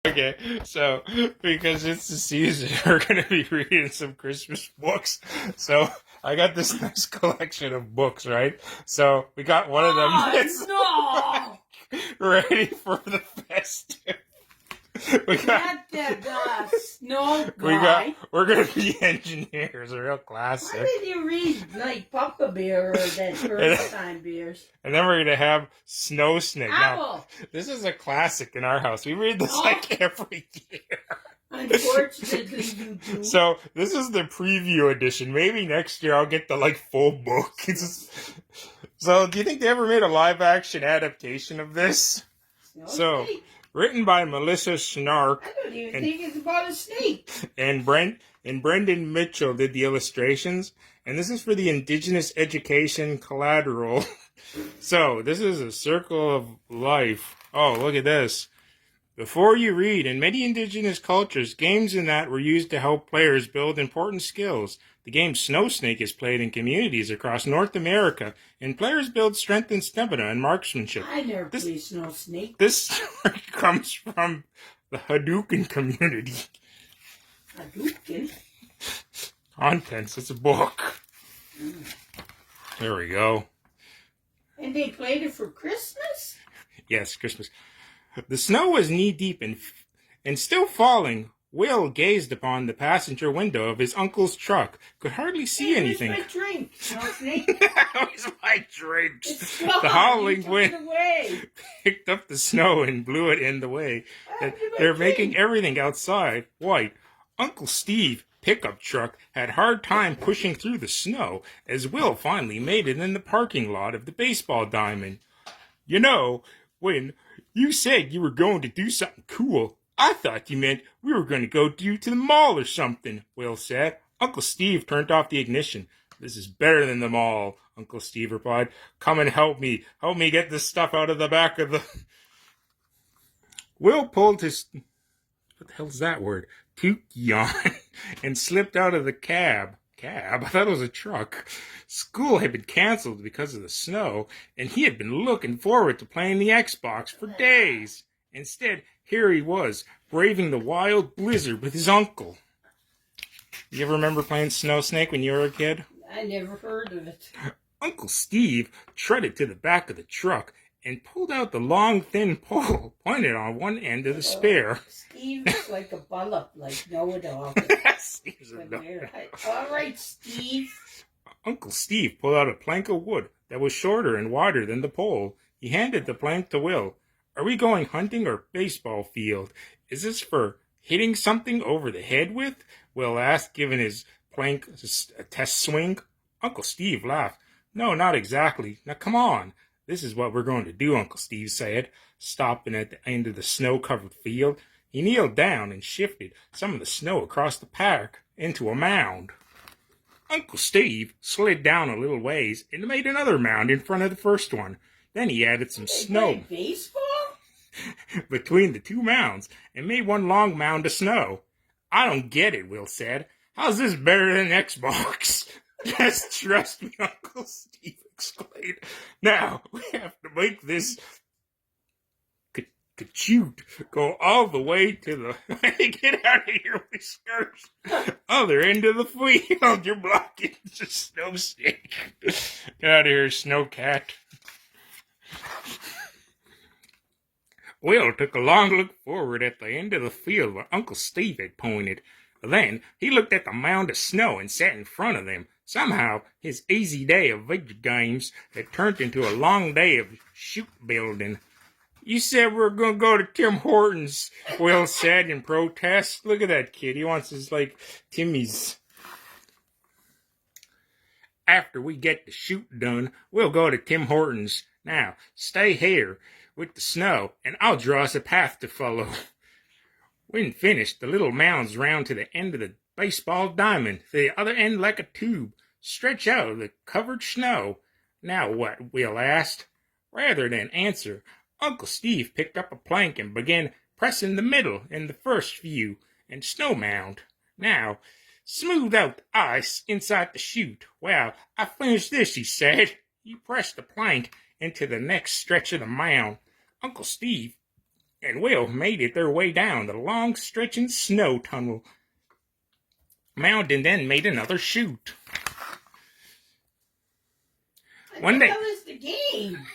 Okay, so because it's the season, we're gonna be reading some Christmas books. So I got this nice collection of books, right? So we got one of them that's no! ready for the festive. We got, Not the snow guy. we're gonna be engineers, a real classic. Why did you read like Papa Bear or that first time beers? And then we're gonna have Snow Snake. Now, Apple! this is a classic in our house. We read this like every year. Unfortunately, you do. So this is the preview edition. Maybe next year I'll get the like full book. So do you think they ever made a live action adaptation of this? Snow So snake? written by Melissa Schnark I don't even think it's about a snake. and Brendan Mitchell did the illustrations. And this is for the Indigenous Education Collateral. So this is a circle of life. Oh, look at this. Before you read, in many indigenous cultures, games in that were used to help players build important skills. The game Snow Snake is played in communities across North America, and players build strength and stamina and marksmanship. I never played Snow Snake. This story comes from the Hadouken community. Hadouken? Contents, it's a book. There we go. And they played it for Christmas? Yes, Christmas. The snow was knee-deep and still falling. Will gazed upon the passenger window of his uncle's truck, could hardly see anything. Where's my drink, Snow Snake? Where's my drink? It's gone. The howling You took wind it away. picked up the snow and blew it in the way. They're making everything outside white. Uncle Steve pickup truck had hard time pushing through the snow as Will finally made it in the parking lot of the baseball diamond. You know, when you said you were going to do something cool, I thought you meant we were going to go to the mall or something, Will said. Uncle Steve turned off the ignition. This is better than the mall, Uncle Steve replied. Come and help me. Help me get this stuff out of the back of the... Will pulled his... What the hell's that word? Tukey on and slipped out of the cab. I thought it was a truck. School had been canceled because of the snow, and he had been looking forward to playing the Xbox for days. Instead, here he was, braving the wild blizzard with his uncle. You ever remember playing Snow Snake when you were a kid? I never heard of it. Uncle Steve trotted to the back of the truck and pulled out the long, thin pole, pointed on one end of the spare. Steve is like a bullop, like know-it-all. Steve's a dog. All right, Steve. Uncle Steve pulled out a plank of wood that was shorter and wider than the pole. He handed the plank to Will. Are we going hunting or baseball field? Is this for hitting something over the head with? Will asked, giving his plank a test swing. Uncle Steve laughed. No, not exactly. Now come on. This is what we're going to do, Uncle Steve said, stopping at the end of the snow-covered field. He kneeled down and shifted some of the snow across the park into a mound. Uncle Steve slid down a little ways and made another mound in front of the first one. Then he added some snow Baseball? between the two mounds and made one long mound of snow. I don't get it, Will said. How's this better than Xbox? Just trust me, Uncle Steve exclaimed. Now, we have to make this Kachoot go all the way to the... Get out of here, Whiskers. Other end of the field. You're blocking the Snow Snake. Get out of here, Snowcat. Will took a long look forward at the end of the field where Uncle Steve had pointed. Then he looked at the mound of snow and sat in front of them. Somehow, his easy day of video games had turned into a long day of shoot building. You said we were going to go to Tim Hortons, Will said in protest. Look at that kid. He wants his, Timmy's. After we get the shoot done, we'll go to Tim Hortons. Now, stay here with the snow, and I'll draw us a path to follow. When finished, the little mounds round to the end of the baseball diamond, the other end like a tube, stretch out of the covered snow. Now what? Will asked. Rather than answer, Uncle Steve picked up a plank and began pressing the middle in the first view and snow mound. Now, smooth out the ice inside the chute. Well, I finished this, he said. He pressed the plank into the next stretch of the mound. Uncle Steve and Will made it their way down the long stretching snow tunnel mound and then made another chute. What the hell is the game?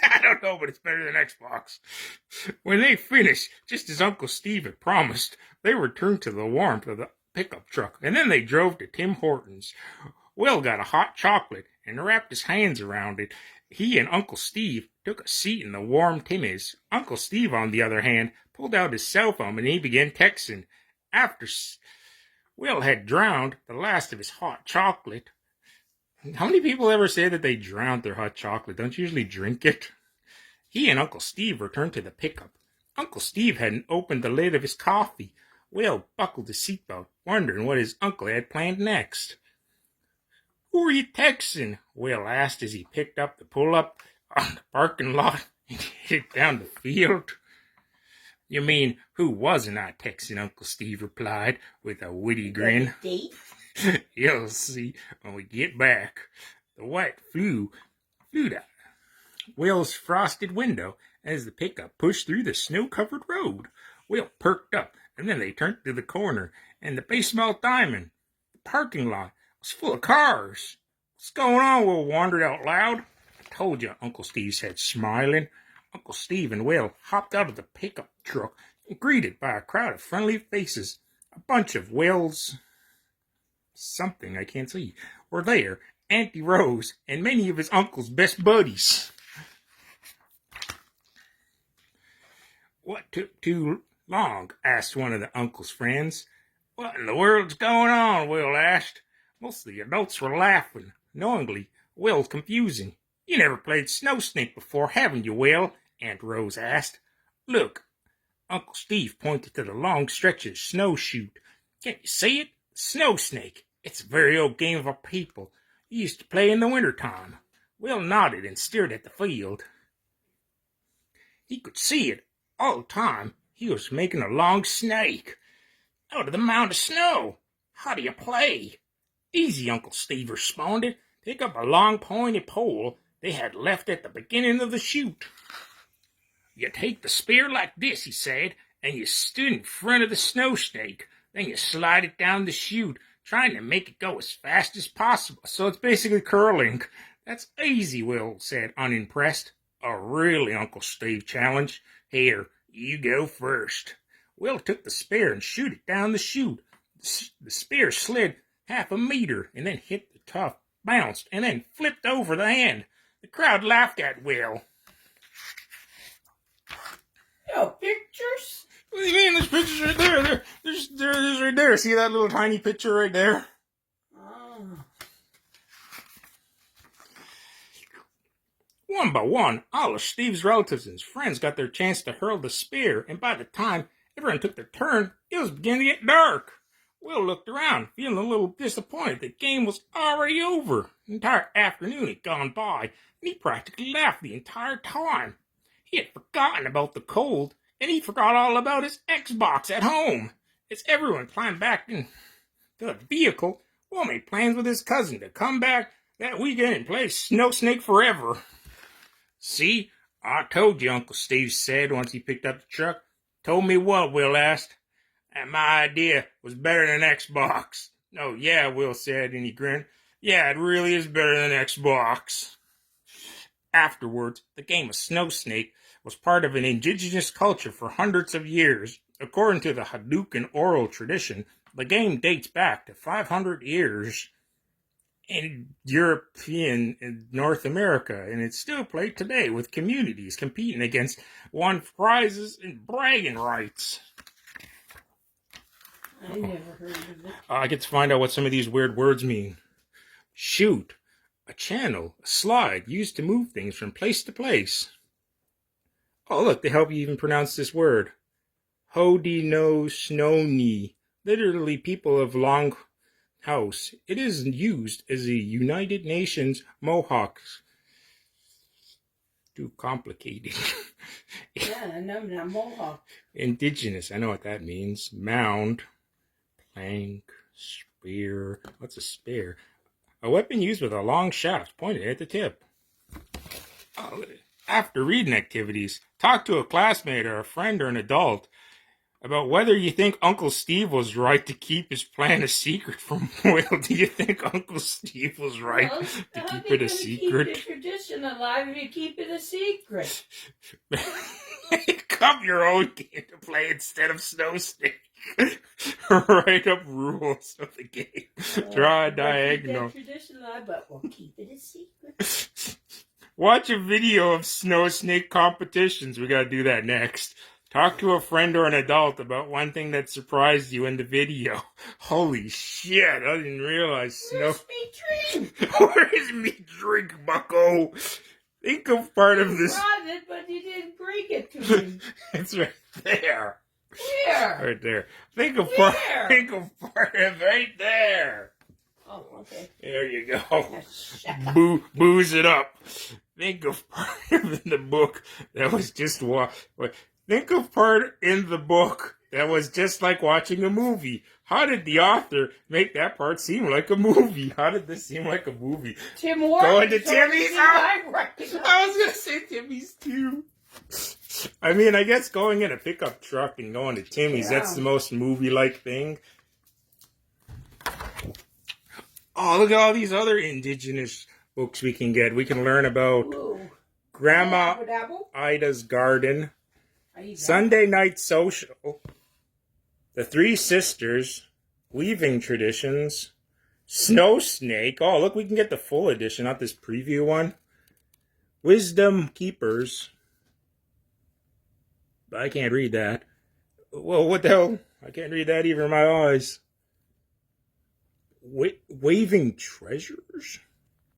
I don't know, but it's better than Xbox. When they finished, just as Uncle Steve had promised, they returned to the warmth of the pickup truck, and then they drove to Tim Hortons. Will got a hot chocolate and wrapped his hands around it. He and Uncle Steve took a seat in the warm Timmy's. Uncle Steve, on the other hand, pulled out his cell phone and he began texting. After Will had drowned the last of his hot chocolate. How many people ever say that they drowned their hot chocolate? Don't you usually drink it? He and Uncle Steve returned to the pickup. Uncle Steve hadn't opened the lid of his coffee. Will buckled his seatbelt, wondering what his uncle had planned next. "Who are you texting?" Will asked as he picked up the pull-up on the parking lot and headed down the field. "You mean, who wasn't I texting?" Uncle Steve replied with a witty grin. Date? "You'll see when we get back." The white flew to Will's frosted window as the pickup pushed through the snow-covered road. Will perked up, and then they turned to the corner, and the baseball diamond, the parking lot, was full of cars. "What's going on?" Will wondered out loud. "I told you," Uncle Steve said, smiling. Uncle Steve and Will hopped out of the pickup truck and greeted by a crowd of friendly faces. A bunch of Will's something I can't see were there. Auntie Rose and many of his uncle's best buddies. "What took too long?" asked one of the uncle's friends. "What in the world's going on?" Will asked. Most of the adults were laughing. Knowingly, Will's confusing. "You never played Snow Snake before, haven't you, Will?" Aunt Rose asked. "Look." Uncle Steve pointed to the long stretch of snow chute. "Can't you see it? Snow Snake. It's a very old game of our people. You used to play in the winter time." Will nodded and stared at the field. He could see it all the time. He was making a long snake out of the mound of snow. "How do you play?" "Easy," Uncle Steve responded. "Pick up a long pointed pole they had left at the beginning of the chute. You take the spear like this," he said, "and you stood in front of the snow snake. Then you slide it down the chute, trying to make it go as fast as possible." "So it's basically curling." "That's easy," Will said, unimpressed. "Oh, really?" Uncle Steve challenged. "Here, you go first." Will took the spear and shot it down the chute. The spear slid half a meter and then hit the tuft, bounced, and then flipped over the end. The crowd laughed at Will. Oh, pictures? "What do you mean? There's pictures right there. There's right there. See that little tiny picture right there?" Oh. One by one, all of Steve's relatives and friends got their chance to hurl the spear, and by the time everyone took their turn, it was beginning to get dark. Will looked around, feeling a little disappointed. The game was already over. The entire afternoon had gone by, and he practically laughed the entire time. He had forgotten about the cold, and he forgot all about his Xbox at home. As everyone climbed back into the vehicle, Will made plans with his cousin to come back that weekend and play Snow Snake forever. "See, I told you," Uncle Steve said once he picked up the truck. "Told me what?" Will asked. "That my idea was better than Xbox." "Oh, yeah," Will said, and he grinned. "Yeah, it really is better than Xbox." Afterwards, the game of Snow Snake was part of an indigenous culture for hundreds of years. According to the Hadouken oral tradition, the game dates back to 500 years in European and North America, and it's still played today with communities competing against won prizes and bragging rights. I never heard of it. I get to find out what some of these weird words mean. Chute, a channel, a slide used to move things from place to place. Oh, look, they help you even pronounce this word. Haudenosaunee, literally people of Long House. It is used as the United Nations Mohawks. Too complicated. Yeah, I know now, Mohawk. Indigenous, I know what that means. Mound, plank, spear. What's a spear? A weapon used with a long shaft pointed at the tip. Oh, After reading activities, talk to a classmate or a friend or an adult about whether you think Uncle Steve was right to keep his plan a secret from Will. Do you think Uncle Steve was right Well, to how keep they it a gonna keep secret? the tradition alive if you keep it a secret? Make up your own game to play instead of Snow Snake. Write up rules of the game. Draw a We'll diagonal. keep that tradition alive, but we'll keep it a secret. Watch a video of Snow Snake competitions. We gotta do that next. Talk to a friend or an adult about one thing that surprised you in the video. Holy shit, I didn't realize Snow... Where's me drink? Where's me drink, bucko? Think of part of You this... brought it, but you didn't bring it to me. It's right there. Where? Right there. Think of part... Where? Think of part of right there. Oh, okay. There you go. Shut up. Booze it up. Think of part in the book that was just think of part in the book that was just like watching a movie. How did the author make that part seem like a movie? How did this seem like a movie? Tim Hortons. Going to Timmy's I recognize. I was gonna say Timmy's too. I mean, I guess going in a pickup truck and going to Timmy's, Yeah. that's the most movie-like thing. Oh, look at all these other indigenous books we can get. We can learn about Ooh. Grandma Dabble? Ida's Garden, Are you done? Sunday Night Social, The Three Sisters, Weaving Traditions, Snow Snake. Oh, look, we can get the full edition, not this preview one. Wisdom Keepers. I can't read that. Well, what the hell? I can't read that even in my eyes. Waving Treasures?